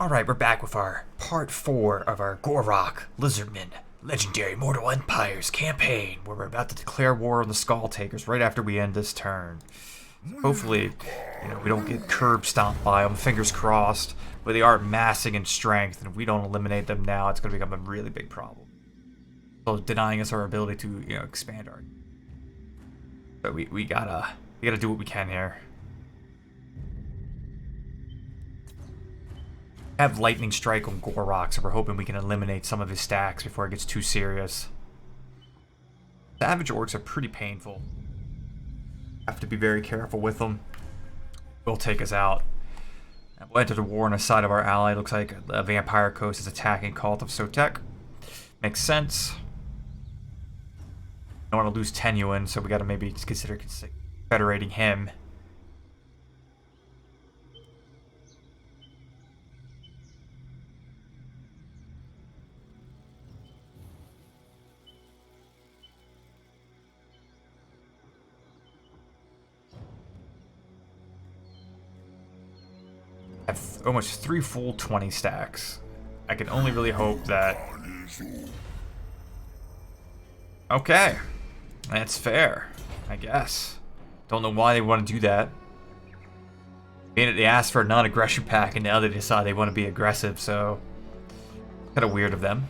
Alright, we're back with our part 4 of our Gor'Rok, Lizardmen, Legendary Mortal Empires campaign, where we're about to declare war on the Skull Takers right after we end this turn. Hopefully, we don't get curb stomped by them, fingers crossed, but they are massing in strength, and if we don't eliminate them now, it's going to become a really big problem. So denying us our ability to, expand our... But we gotta do what we can here. Have lightning strike on Gor'Rok, so we're hoping we can eliminate some of his stacks before it gets too serious. Savage orcs are pretty painful. Have to be very careful with them. Will take us out. And we'll enter the war on the side of our ally. Looks like a vampire coast is attacking Cult of Sotek. Makes sense. Don't want to lose Tenuan, so we got to maybe consider confederating him. I have almost 3 full 20 stacks. I can only really hope that... Okay. That's fair, I guess. Don't know why they want to do that. They asked for a non-aggression pack and now they decide they want to be aggressive, so... Kind of weird of them.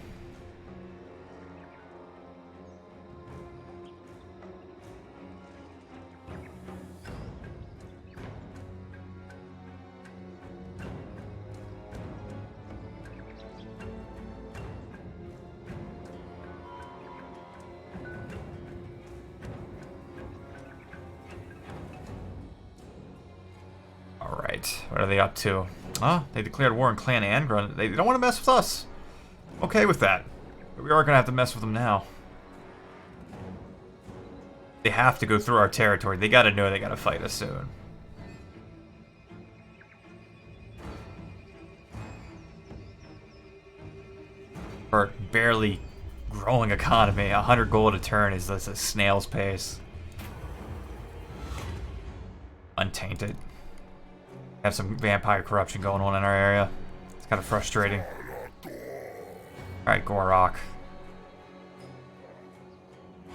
What are they up to? Oh, they declared war on Clan Angron. They don't want to mess with us. I'm okay with that. But we are going to have to mess with them now. They have to go through our territory. They got to know they got to fight us soon. Our barely growing economy. 100 gold a turn is a snail's pace. Untainted. Have some vampire corruption going on in our area. It's kind of frustrating. Alright, Gor'Rok.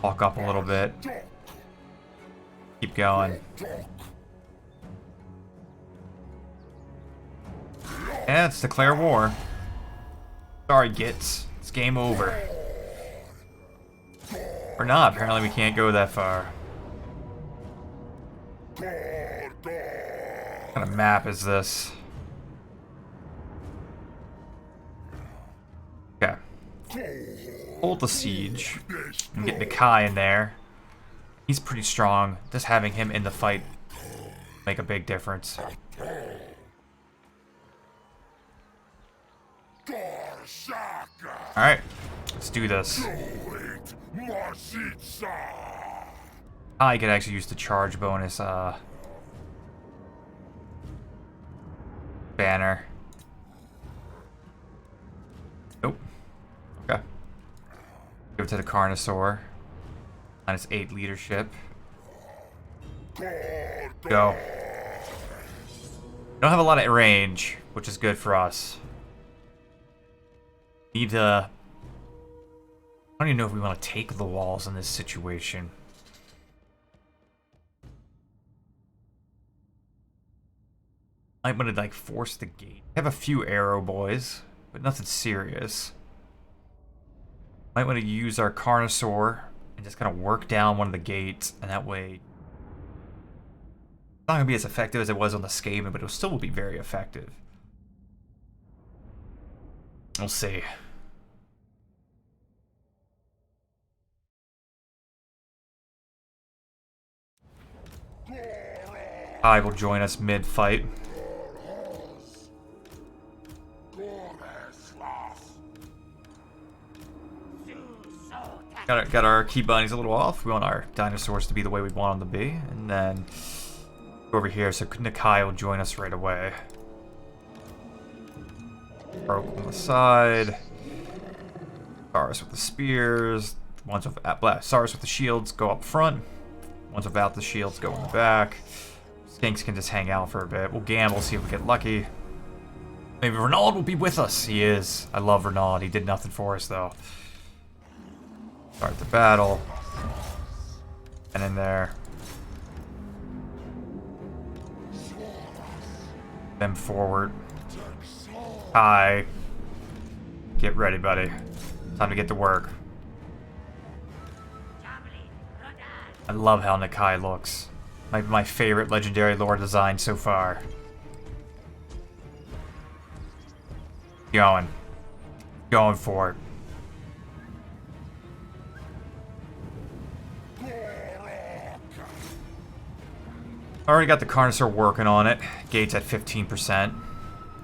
Walk up a little bit. Keep going. And let's declare war. Sorry, Gits. It's game over. Or not. Apparently we can't go that far. What kind of map is this? Okay. Hold the siege. And get Nakai in there. He's pretty strong. Just having him in the fight make a big difference. Alright. Let's do this. I could actually use the charge bonus, banner. Nope. Okay. Give it to the Carnosaur. -8 leadership. Go. Don't have a lot of range, which is good for us. Need to... I don't even know if we want to take the walls in this situation. I'm gonna like force the gate. I have a few arrow boys, but nothing serious. Might want to use our Carnosaur and just kind of work down one of the gates, and that way it's not gonna be as effective as it was on the Skaven, but it still will be very effective. We'll see. I will join us mid-fight. Got our key bindings a little off. We want our dinosaurs to be the way we want them to be. And then go over here so Nakai will join us right away. Kroak on the side. Saurus with the spears. Ones with Saurus with the shields go up front. Ones without the shields go in the back. Skinks can just hang out for a bit. We'll gamble, see if we get lucky. Maybe Renaud will be with us. He is. I love Renaud. He did nothing for us, though. Start the battle. And in there. Them forward. Hi. Get ready, buddy. Time to get to work. I love how Nakai looks. Might be my favorite legendary lore design so far. Going. Going for it. Already got the Carnosaur working on it. Gate's at 15%.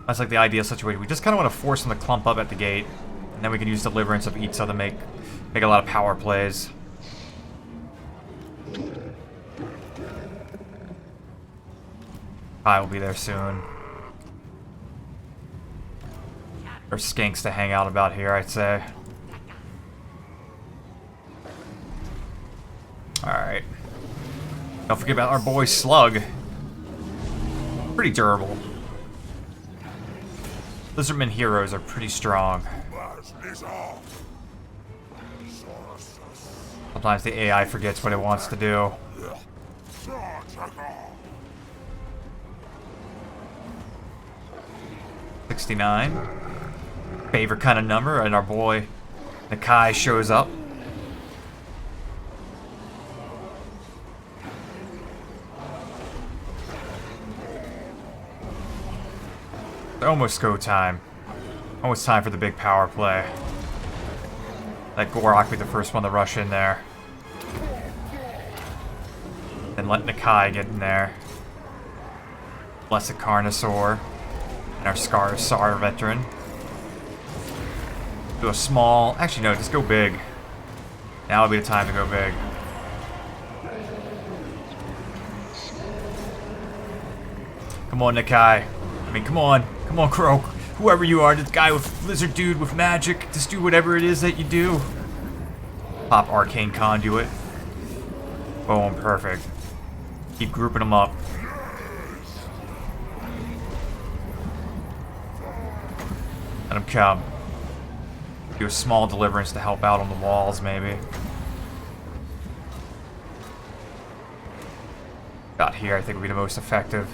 That's like the ideal situation. We just kind of want to force them to clump up at the gate. And then we can use Deliverance of Itza to make a lot of power plays. I will be there soon. There's skinks to hang out about here, I'd say. Alright. Don't forget about our boy Slug. Pretty durable. Lizardmen heroes are pretty strong. Sometimes the AI forgets what it wants to do. $69. Favorite kind of number, and our boy Nakai shows up. Almost go time. Almost time for the big power play. Let Gor'Rok be the first one to rush in there. Then let Nakai get in there. Blessed Carnosaur. And our Scar veteran. Do a small... Actually, no, just go big. Now would be the time to go big. Come on, Nakai. I mean, come on. Come on, Kroak. Whoever you are, this guy with lizard dude with magic. Just do whatever it is that you do. Pop Arcane Conduit. Boom, perfect. Keep grouping them up. Let them come. Do a small Deliverance to help out on the walls, maybe. Got here, I think would be the most effective.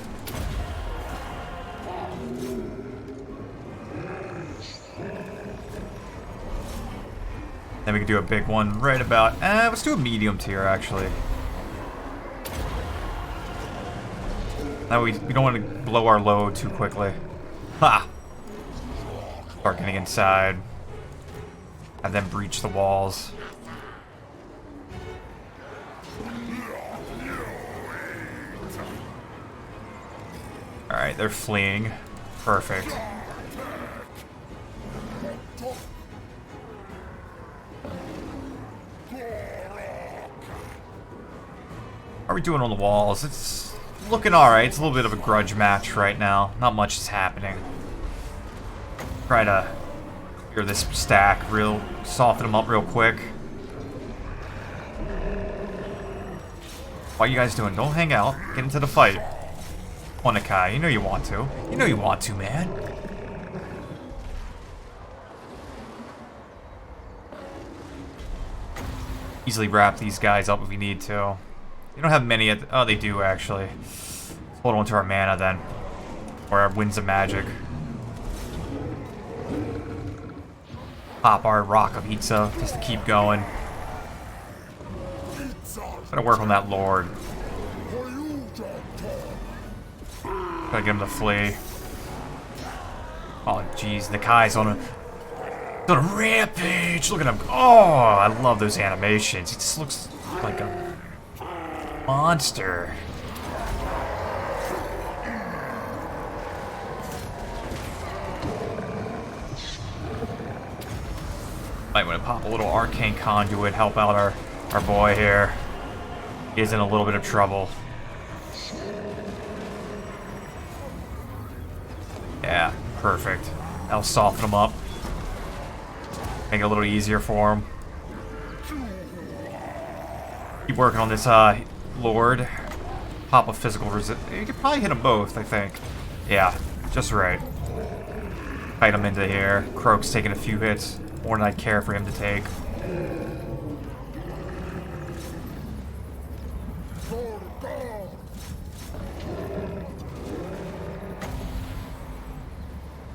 Then we can do a big one right about... let's do a medium tier, actually. Now we don't want to blow our load too quickly. Ha! Start getting inside. Have them breach the walls. Alright, they're fleeing. Perfect. How are we doing on the walls? It's looking alright. It's a little bit of a grudge match right now. Not much is happening. Try to clear this stack soften them up real quick. What are you guys doing? Don't hang out. Get into the fight. Come on, Nakai. You know you want to. You know you want to, man. Easily wrap these guys up if we need to. They don't have many at... Oh, they do, actually. Let's hold on to our mana, then. Or our Winds of Magic. Pop our Rock of Itza, just to keep going. Gotta work on that Lord. Gotta get him to flee. Oh, jeez. Nakai's on a rampage! Look at him. Oh, I love those animations. He just looks like a... monster. Might want to pop a little Arcane Conduit, help out our boy here. He's in a little bit of trouble. Yeah, perfect. That'll soften him up. Make it a little easier for him. Keep working on this Lord. Pop a physical resist. You could probably hit them both, I think. Yeah, just right. Fight him into here. Kroak's taking a few hits. More than I care for him to take.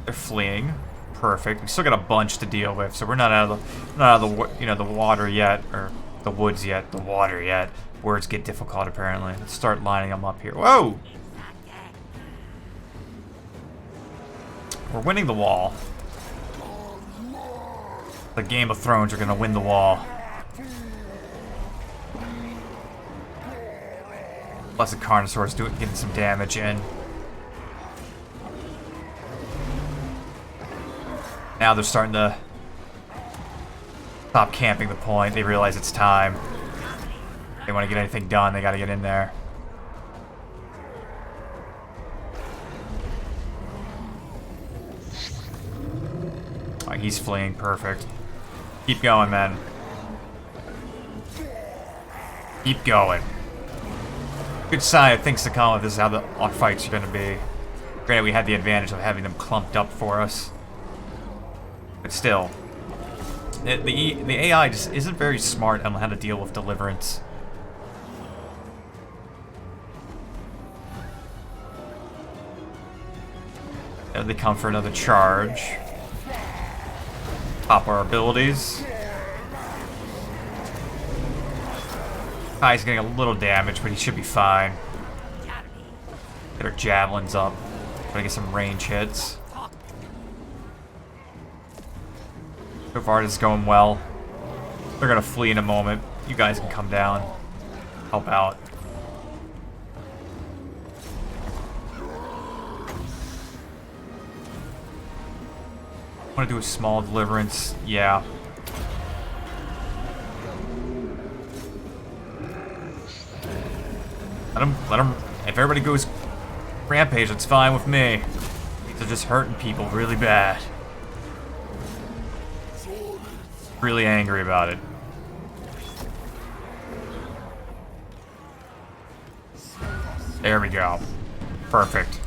They're fleeing. Perfect. We still got a bunch to deal with, so we're not out of the the water yet, or the woods yet, the water yet. Words get difficult apparently. Let's start lining them up here. Whoa! We're winning the wall. The Game of Thrones are gonna win the wall. Blessed Carnosaurus getting some damage in. Now they're starting to stop camping the point. They realize it's time. They want to get anything done, they gotta get in there. Alright, he's fleeing, perfect. Keep going, man. Keep going. Good sign of things to come if this is how the fights are gonna be. Granted, we had the advantage of having them clumped up for us. But still, the AI just isn't very smart on how to deal with deliverance. There they come for another charge. Pop our abilities. Kai's getting a little damage, but he should be fine. Get our javelins up. Try to get some range hits. So far, this is going well. They're gonna flee in a moment. You guys can come down. Help out. Want to do a small deliverance? Yeah. Let him. If everybody goes rampage, it's fine with me. They're just hurting people really bad. Really angry about it. There we go. Perfect.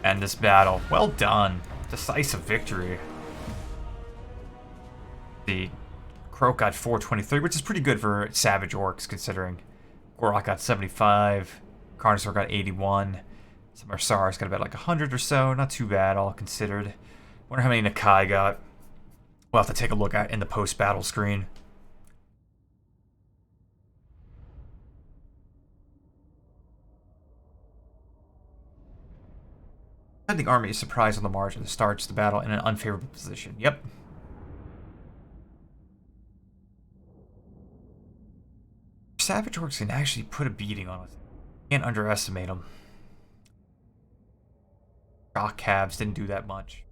End this battle. Well done. Decisive victory. The Kroak got 423, which is pretty good for Savage Orcs, considering Gor'Rok got 75, Carnosaur got 81, some Arsaris got about like 100 or so. Not too bad, all considered. Wonder how many Nakai got. We'll have to take a look at in the post-battle screen. The army is surprised on the march and starts the battle in an unfavorable position. Yep. Savage Orcs can actually put a beating on us. Can't underestimate them. Shock cabs didn't do that much.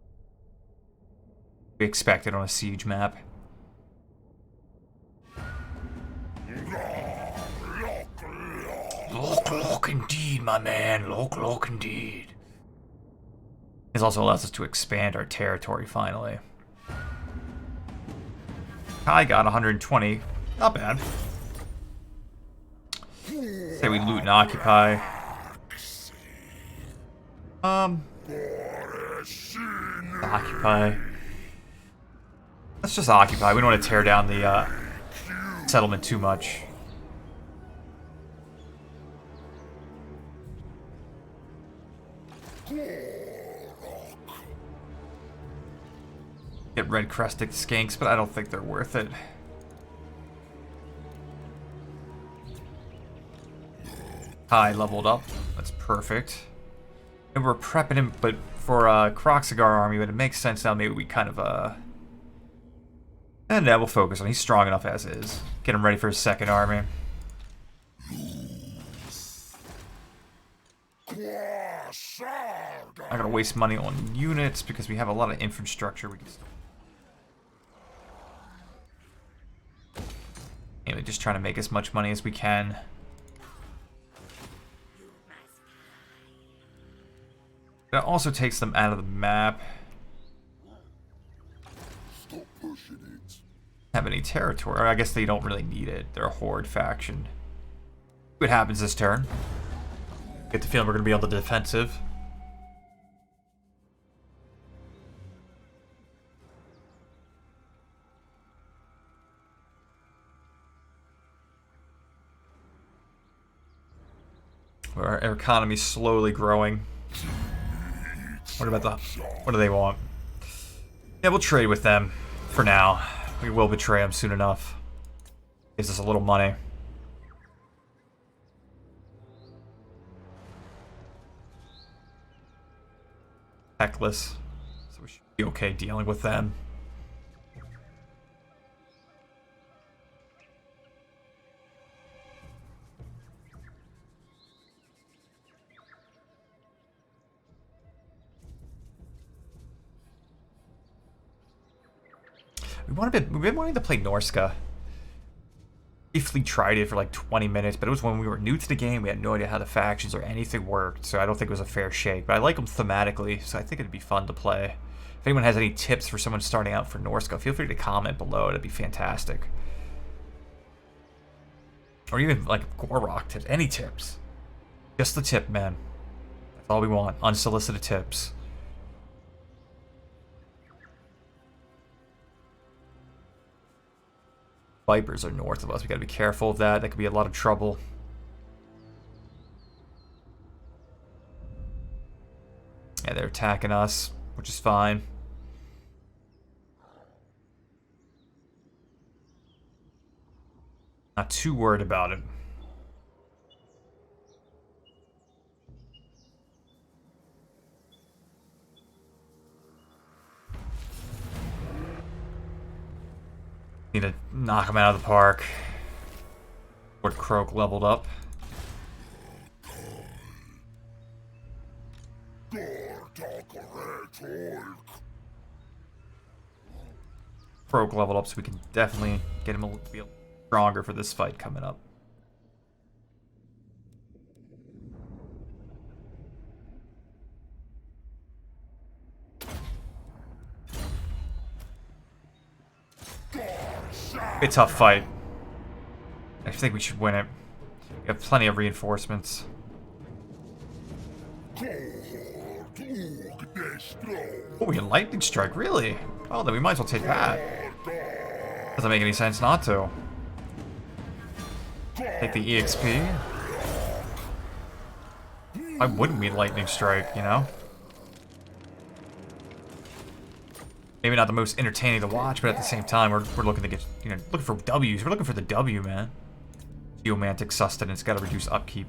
We expected on a siege map. Look, indeed, my man. Look, indeed. This also allows us to expand our territory, finally. I got 120. Not bad. Say we loot and occupy. Occupy. Let's just occupy. We don't want to tear down the settlement too much. Get red-crested skinks, but I don't think they're worth it. Kai leveled up. That's perfect. And we're prepping him, but for Kroak's army, but it makes sense now. Maybe we kind of and now we'll focus on. He's strong enough as is. Get him ready for his second army. I'm not gonna waste money on units because we have a lot of infrastructure. We can anyway, just trying to make as much money as we can. That also takes them out of the map. Stop pushing it. Have any territory? Or I guess they don't really need it. They're a horde faction. What happens this turn? Get the feeling we're going to be on the defensive. Our economy's slowly growing. What about what do they want? Yeah, we'll trade with them for now. We will betray them soon enough. Gives us a little money. Heckless. So we should be okay dealing with them. We've been wanting to play Norska. Briefly tried it for like 20 minutes, but it was when we were new to the game. We had no idea how the factions or anything worked, so I don't think it was a fair shake. But I like them thematically, so I think it'd be fun to play. If anyone has any tips for someone starting out for Norska, feel free to comment below. It'd be fantastic. Or even like Gor'Rok tips, any tips. Just the tip, man. That's all we want. Unsolicited tips. Vipers are north of us. We gotta be careful of that. That could be a lot of trouble. Yeah, they're attacking us, which is fine. Not too worried about it. Need to knock him out of the park. Lord Kroak leveled up. Kroak leveled up, so we can definitely get him a little stronger for this fight coming up. A tough fight. I think we should win it. We have plenty of reinforcements. Oh, we can lightning strike, really? Oh, then we might as well take that. Doesn't make any sense not to. Take the EXP. Why wouldn't we lightning strike, you know? Maybe not the most entertaining to watch, but at the same time, we're looking to get, you know, looking for W's. We're looking for the W, man. Geomantic sustenance, gotta reduce upkeep.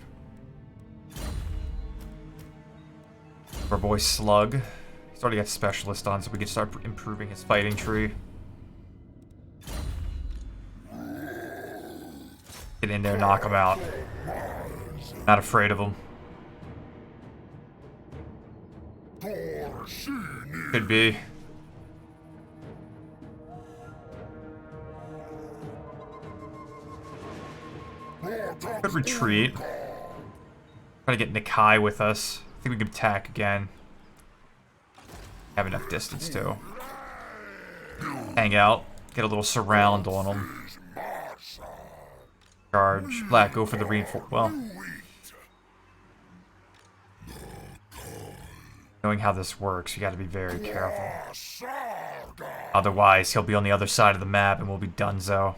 Our boy Slug. He's already got specialist on, so we can start improving his fighting tree. Get in there, knock him out. Not afraid of him. Could be. Could retreat. Try to get Nikai with us. I think we could attack again. Have enough distance too. Hang out. Get a little surround on them. Charge. Black, go for the reinforce. Well. Knowing how this works, you gotta be very careful. Otherwise, he'll be on the other side of the map and we'll be donezo.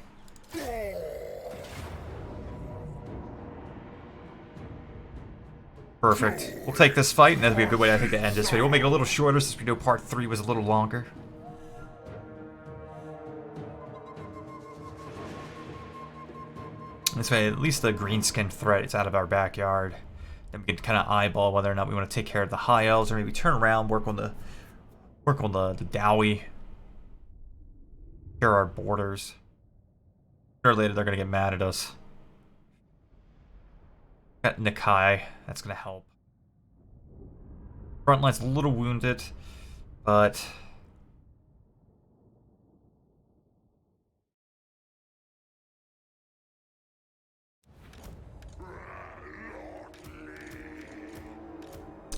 Perfect. We'll take this fight, and that'll be a good way, I think, to end this video. We'll make it a little shorter since we know part 3 was a little longer. This way, at least the greenskin threat is out of our backyard. Then we can kind of eyeball whether or not we want to take care of the high elves, or maybe turn around, work on the Dowie. Here are our borders. Sooner or later, they're gonna get mad at us. Got Nikai. That's gonna help. Front line's a little wounded, but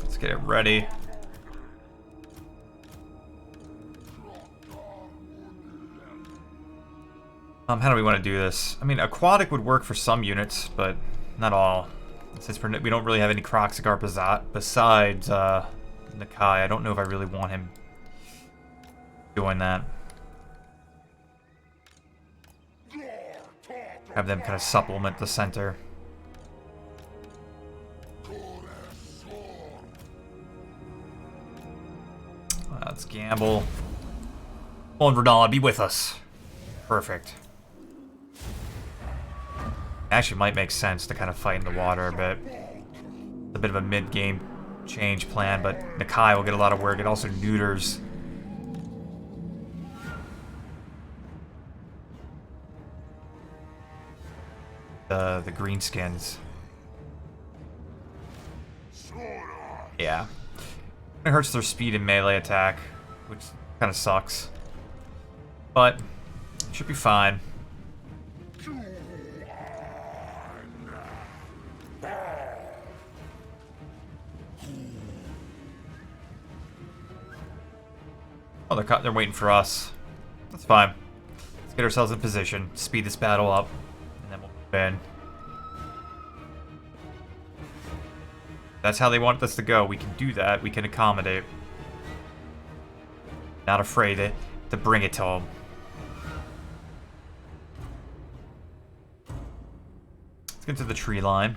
let's get it ready. How do we want to do this? I mean, aquatic would work for some units, but not all. Since we don't really have any Kroxagar besides Nikai, I don't know if I really want him doing that. Have them kind of supplement the center. Let's gamble. Come on, Renala, be with us. Perfect. Actually, might make sense to kind of fight in the water a bit. It's a bit of a mid-game change plan, but Nakai will get a lot of work. It also neuters the greenskins. Yeah. It hurts their speed and melee attack, which kind of sucks. But it should be fine. Oh, they're waiting for us. That's fine. Let's get ourselves in position, speed this battle up, and then we'll move in. That's how they want us to go. We can do that. We can accommodate. Not afraid to bring it to them. Let's get to the tree line.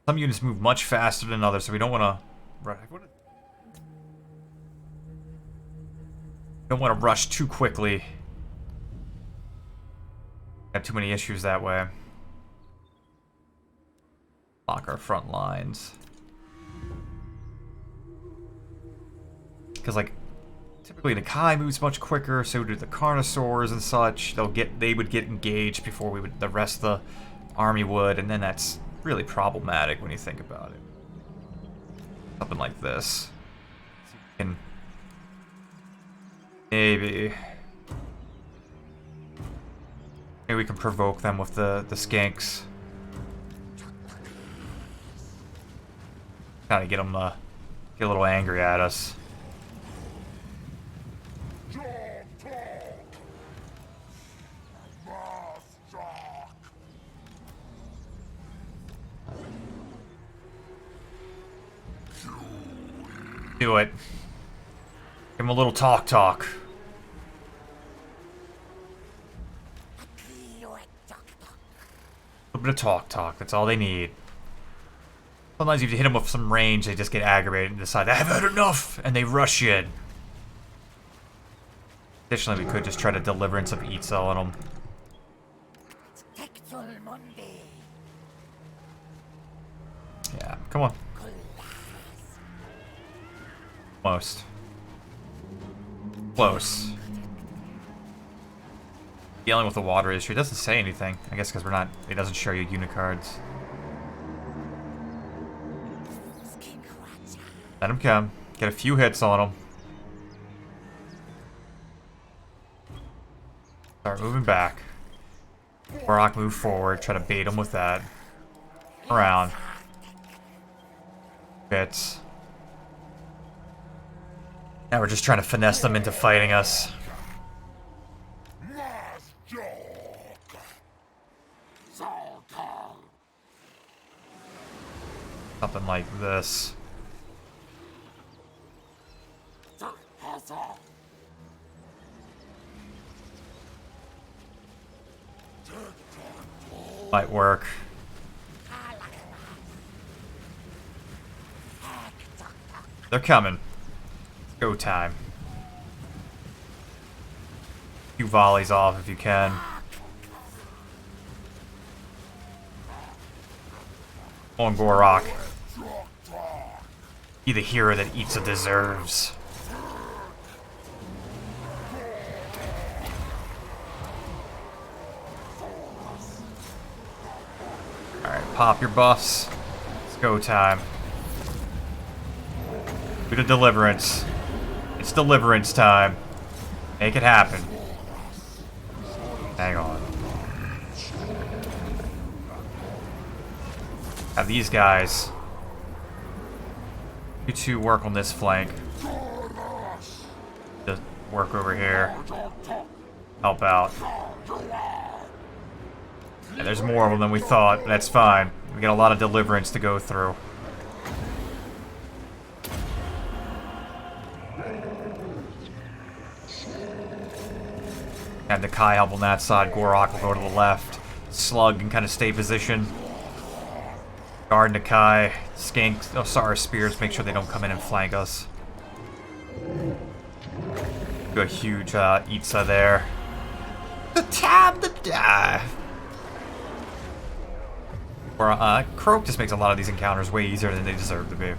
Some units move much faster than others, so we don't want to... Don't want to rush too quickly. Have too many issues that way. Lock our front lines. Because, like, typically Nakai moves much quicker, so do the Carnosaurs and such. They would get engaged before the rest of the army would, and then that's really problematic when you think about it. Something like this. See if we can maybe we can provoke them with the skanks. Kind of get them get a little angry at us. Do it. Give him a little talk. A little bit of talk. That's all they need. Sometimes if you hit them with some range, they just get aggravated and decide, I've had enough! And they rush you in. Additionally, we could just try to Deliverance of Itzel on them. Yeah, come on. Almost. Close. Dealing with the water issue. It doesn't say anything. I guess because we're not... It doesn't show you unit cards. Let him come. Get a few hits on him. Start moving back. Gor'Rok move forward. Try to bait him with that. Around. Bits. Now we're just trying to finesse them into fighting us. Something like this. Might work. They're coming. Go time. A few volleys off if you can. Come on, Gor'Rok. Be the hero that Itza deserves. Alright, pop your buffs. It's go time. Do the Deliverance. It's Deliverance time. Make it happen. Hang on. Have these guys. You two work on this flank. Just work over here. Help out. Yeah, there's more of them than we thought, but that's fine. We got a lot of Deliverance to go through. Have the Kai help on that side. Gor'Rok will go to the left. Slug can kind of stay position. Guard Nakai. Skanks. Oh, sorry, spears. Make sure they don't come in and flank us. Do a huge Itza there. The time to die. Or Kroak just makes a lot of these encounters way easier than they deserve to be.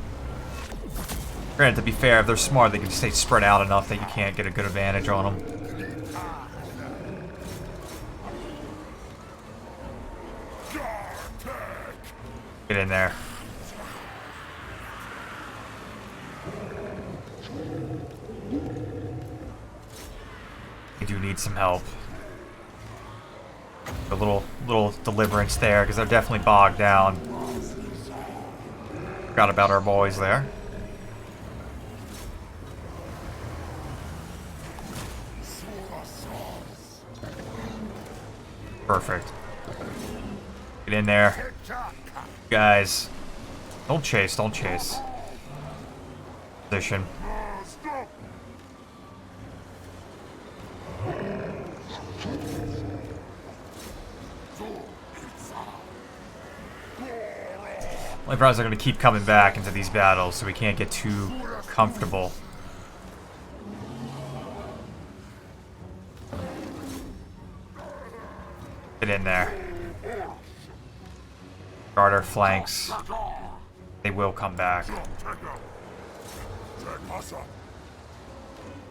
Granted, to be fair, if they're smart, they can stay spread out enough that you can't get a good advantage on them. Get in there. I do need some help. A little deliverance there, because they're definitely bogged down. Forgot about our boys there. Perfect. Get in there. Guys. Don't chase, don't chase. Position. My brothers are going to keep coming back into these battles, so we can't get too comfortable. Get in there. Guard our flanks. They will come back.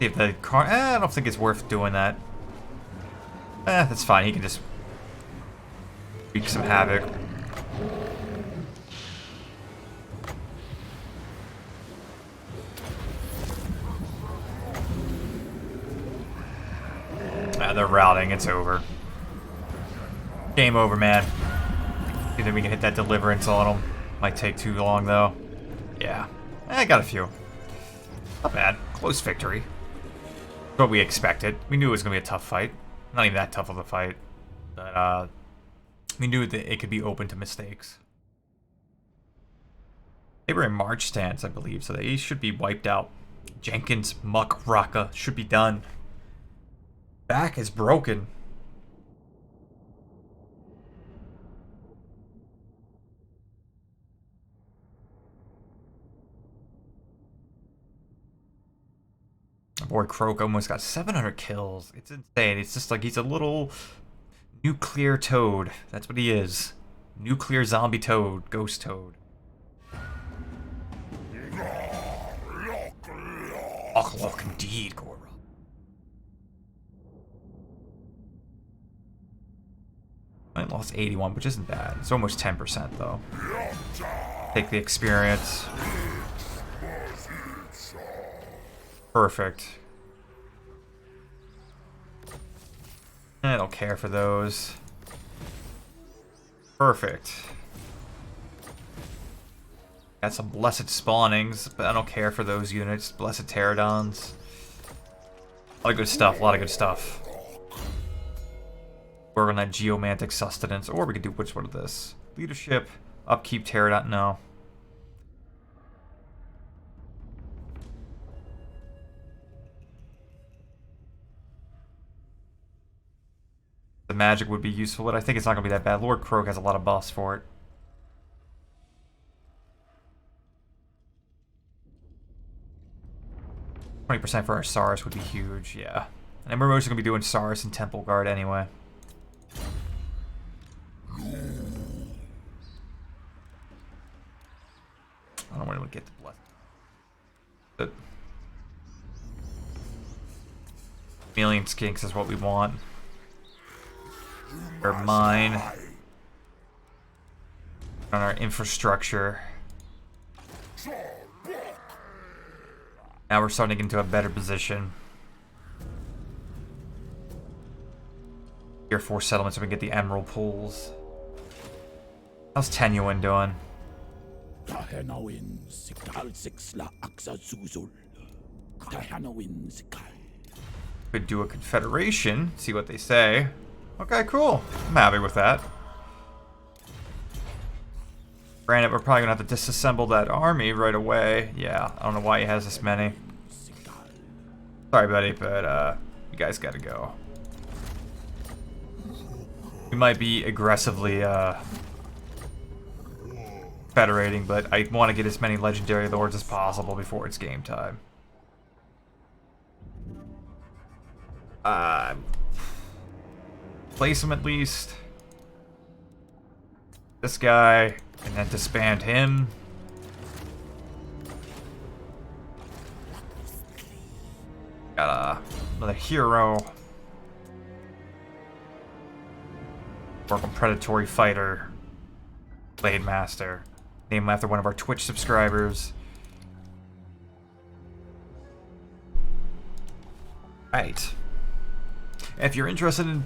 See if the car. I don't think it's worth doing that. That's fine. He can just wreak some havoc. They're routing. It's over. Game over, man. See if we can hit that deliverance on them. Might take too long, though. Yeah. I got a few. Not bad. Close victory. What we expected. We knew it was going to be a tough fight. Not even that tough of a fight. But, we knew that it could be open to mistakes. They were in March stance, I believe, so they should be wiped out. Jenkins, Muck, Raka should be done. Back is broken. Boy, Kroak almost got 700 kills. It's insane. It's just like he's a little nuclear toad. That's what he is. Nuclear zombie toad. Ghost toad. Look, indeed, Gor'Rok. I lost 81, which isn't bad. It's almost 10% though. Take the experience. Perfect. I don't care for those. Perfect. Got some blessed spawnings, but I don't care for those units. Blessed pterodons. A lot of good stuff, a lot of good stuff. We're on that geomantic sustenance, or we could do which one of this? Leadership, upkeep, pterodon, no. The magic would be useful, but I think it's not going to be that bad. Lord Kroak has a lot of buffs for it. %20 for our Saurus would be huge, yeah. And we're mostly going to be doing Saurus and Temple Guard anyway. I don't want to get the blood. But Chameleon Skinks is what we want. Or mine. On our infrastructure. Now we're starting to get into a better position. Tier 4 settlements so we can get the emerald pools. How's Tenuan doing? Could do a confederation, see what they say. Okay, cool. I'm happy with that. Granted, we're probably gonna have to disassemble that army right away. Yeah, I don't know why he has this many. Sorry, buddy, but you guys gotta go. We might be aggressively federating, but I want to get as many legendary lords as possible before it's game time. Place him at least. This guy, and then disband him. Got another hero. Work on Predatory Fighter. Blade Master. Named after one of our Twitch subscribers. Right. If you're interested in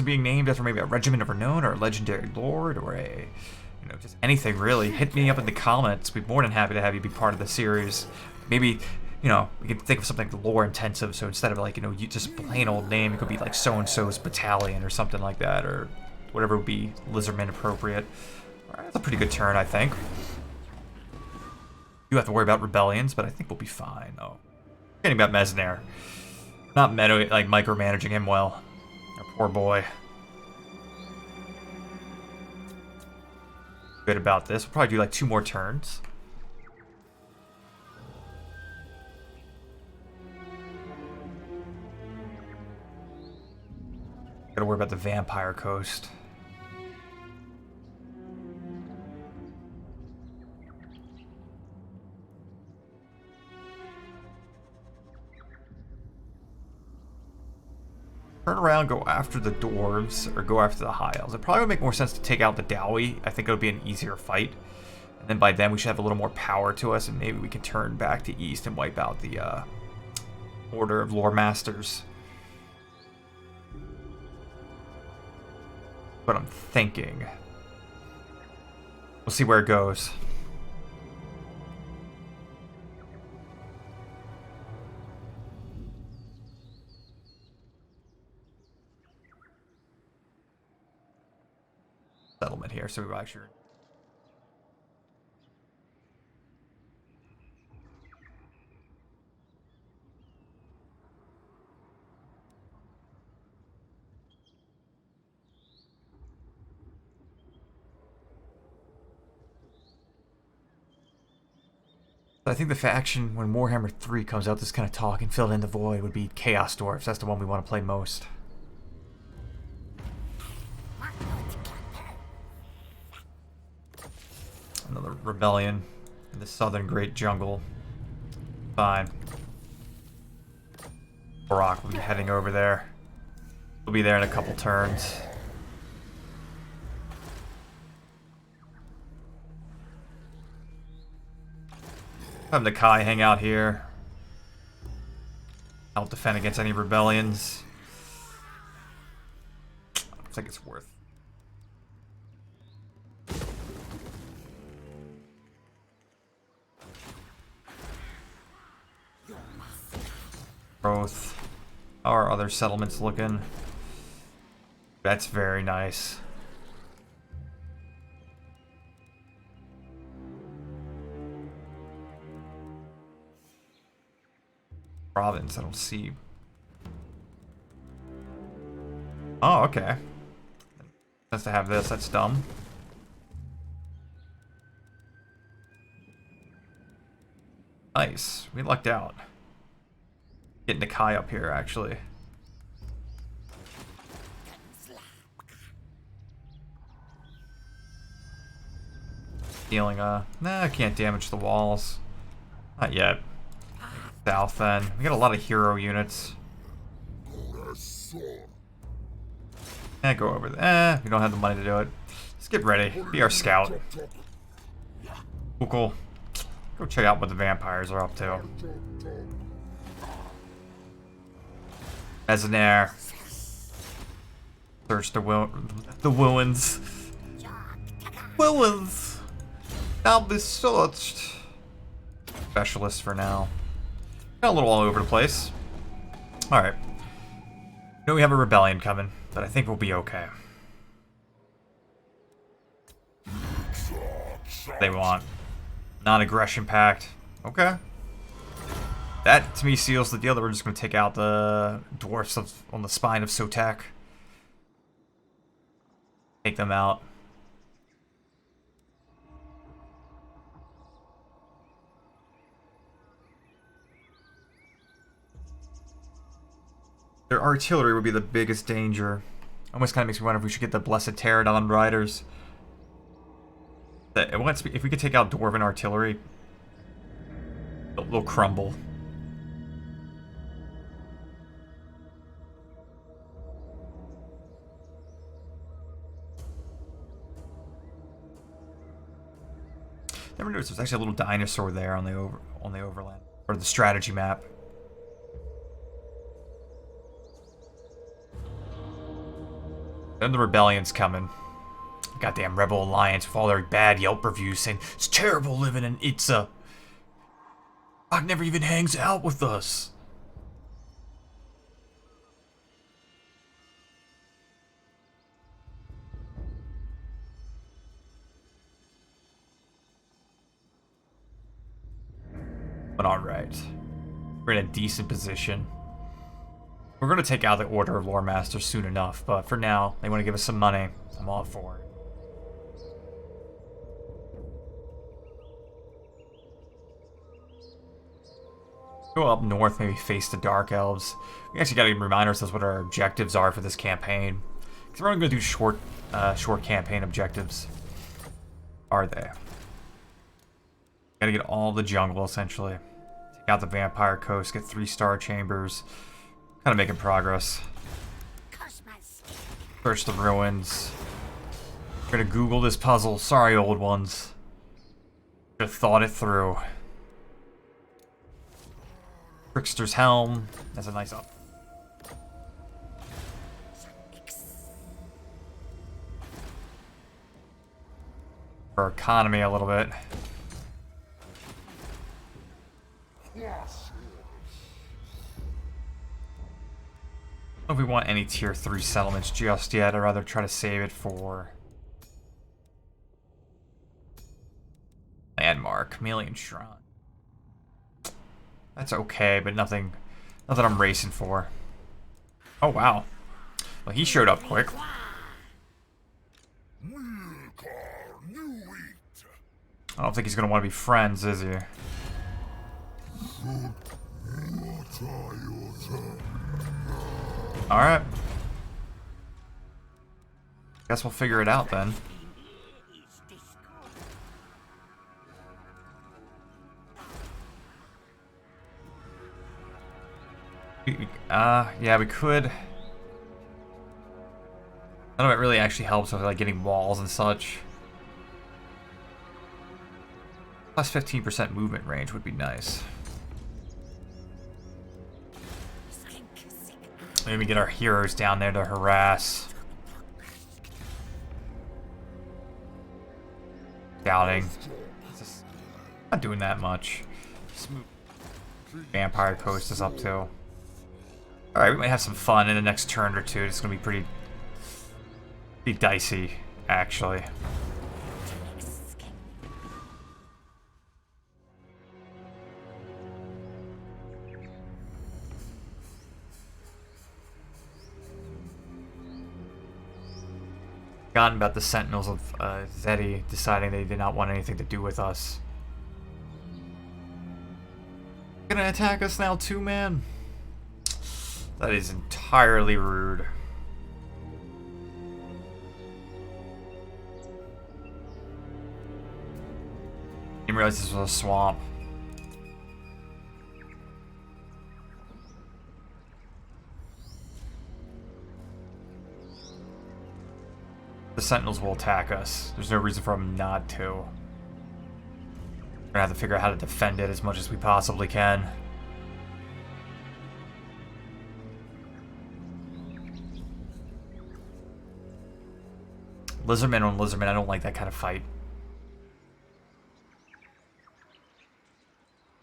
being named after maybe a regiment of renown or a legendary lord or a, you know, just anything really, hit me up in the comments. We'd be more than happy to have you be part of the series. Maybe, you know, we can think of something lore intensive, so instead of like, you know, you just plain old name, it could be like so-and-so's battalion or something like that, or whatever would be Lizardmen appropriate. Alright, that's a pretty good turn, I think. You have to worry about rebellions, but I think we'll be fine, though. Forgetting about Mesner. Not like micromanaging him well. Our poor boy. Good about this. We'll probably do like 2 more turns. Gotta worry about the Vampire Coast. Turn around, go after the dwarves, or go after the high elves. It probably would make more sense to take out the Dowie. I think it would be an easier fight. And then by then we should have a little more power to us, and maybe we can turn back to east and wipe out the Order of Lore Masters. What I'm thinking. We'll see where it goes. Settlement here, so we actually. I think the faction, when Warhammer 3 comes out, this kind of talk and fill in the void would be Chaos Dwarfs. That's the one we want to play most. Another rebellion in the southern Great Jungle. Fine. Gor'Rok will be heading over there. We'll be there in a couple turns. Have the Kai hang out here. Help defend against any rebellions. I don't think it's worth. Growth. How are other settlements looking? That's very nice. Province, I don't see. Oh, okay. Has to have this, that's dumb. Nice, we lucked out. Getting the Kai up here, actually. Healing, nah, I can't damage the walls. Not yet. South then. We got a lot of hero units. Go over there. We don't have the money to do it. Let's get ready. Be our scout. Cool. Go check out what the vampires are up to. Mesner. Search the ruins. Ruins. Now be searched. Specialist for now. Got a little all over the place. Alright. Know we have a rebellion coming, but I think we'll be okay. They want non-aggression pact. Okay. That, to me, seals the deal that we're just going to take out the dwarfs on the spine of Sotek. Take them out. Their artillery would be the biggest danger. Almost kind of makes me wonder if we should get the Blessed Pterodon Riders. If we could take out Dwarven artillery, they'll crumble. Never noticed there's actually a little dinosaur there on the overland, or the strategy map. Then the rebellion's coming. Goddamn Rebel Alliance with all their bad Yelp reviews saying it's terrible living in Itza. Kroak never even hangs out with us. But alright. We're in a decent position. We're going to take out the Order of Lore Masters soon enough, but for now, they want to give us some money. I'm all for it. Go up north, maybe face the Dark Elves. We actually got to remind ourselves what our objectives are for this campaign. Because we're only going to do short campaign objectives. Are they? Gotta get all the jungle, essentially. Take out the Vampire Coast, get 3 Star Chambers. Kind of making progress. Search the ruins. We're gonna Google this puzzle. Sorry, old ones. Should have thought it through. Trickster's Helm. That's a nice up. For economy a little bit. I don't know if we want any tier 3 settlements just yet. I'd rather try to save it for landmark, Chameleon Shrine. That's okay, but nothing I'm racing for. Oh wow. Well, he showed up quick. I don't think he's gonna want to be friends, is he? Alright. Guess we'll figure it out then. Yeah, we could. None of it really actually helps with like getting walls and such. Plus 15% movement range would be nice. Maybe get our heroes down there to harass. Scouting. Just not doing that much. Vampire Coast is up too. Alright, we might have some fun in the next turn or two. It's gonna be pretty dicey, actually. Forgotten about the Sentinels of Zeddy deciding they did not want anything to do with us. Gonna attack us now too, man? That is entirely rude. Didn't realize this was a swamp. The Sentinels will attack us. There's no reason for them not to. We're gonna have to figure out how to defend it as much as we possibly can. Lizardmen on Lizardmen, I don't like that kind of fight.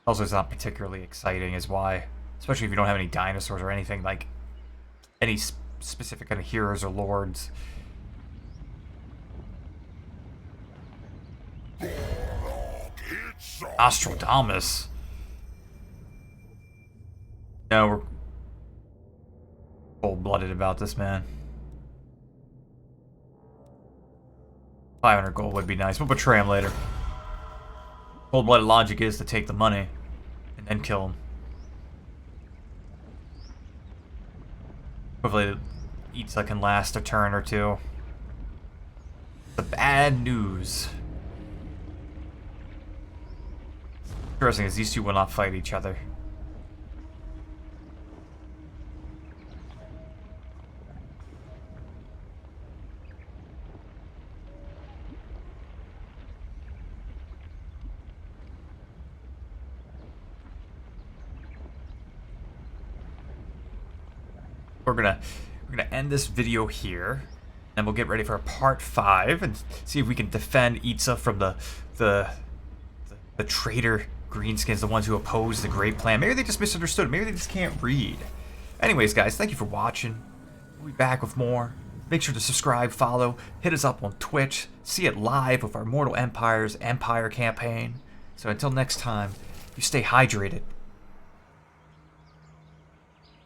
Also, it's not particularly exciting is why. Especially if you don't have any dinosaurs or anything, like any specific kind of heroes or lords. Nostradamus. No, we're cold-blooded about this, man. 500 gold would be nice. We'll betray him later. Cold-blooded logic is to take the money and then kill him. Hopefully Itza can last a turn or two. The bad news. Interesting is these two will not fight each other. We're gonna end this video here, and we'll get ready for part 5 and see if we can defend Itza from the traitor greenskins, the ones who oppose the great plan. Maybe they just misunderstood. Maybe they just can't read. Anyways, guys, thank you for watching. We'll be back with more. Make sure to subscribe, follow, hit us up on Twitch, see it live with our Mortal Empires Empire campaign. So until next time, you stay hydrated.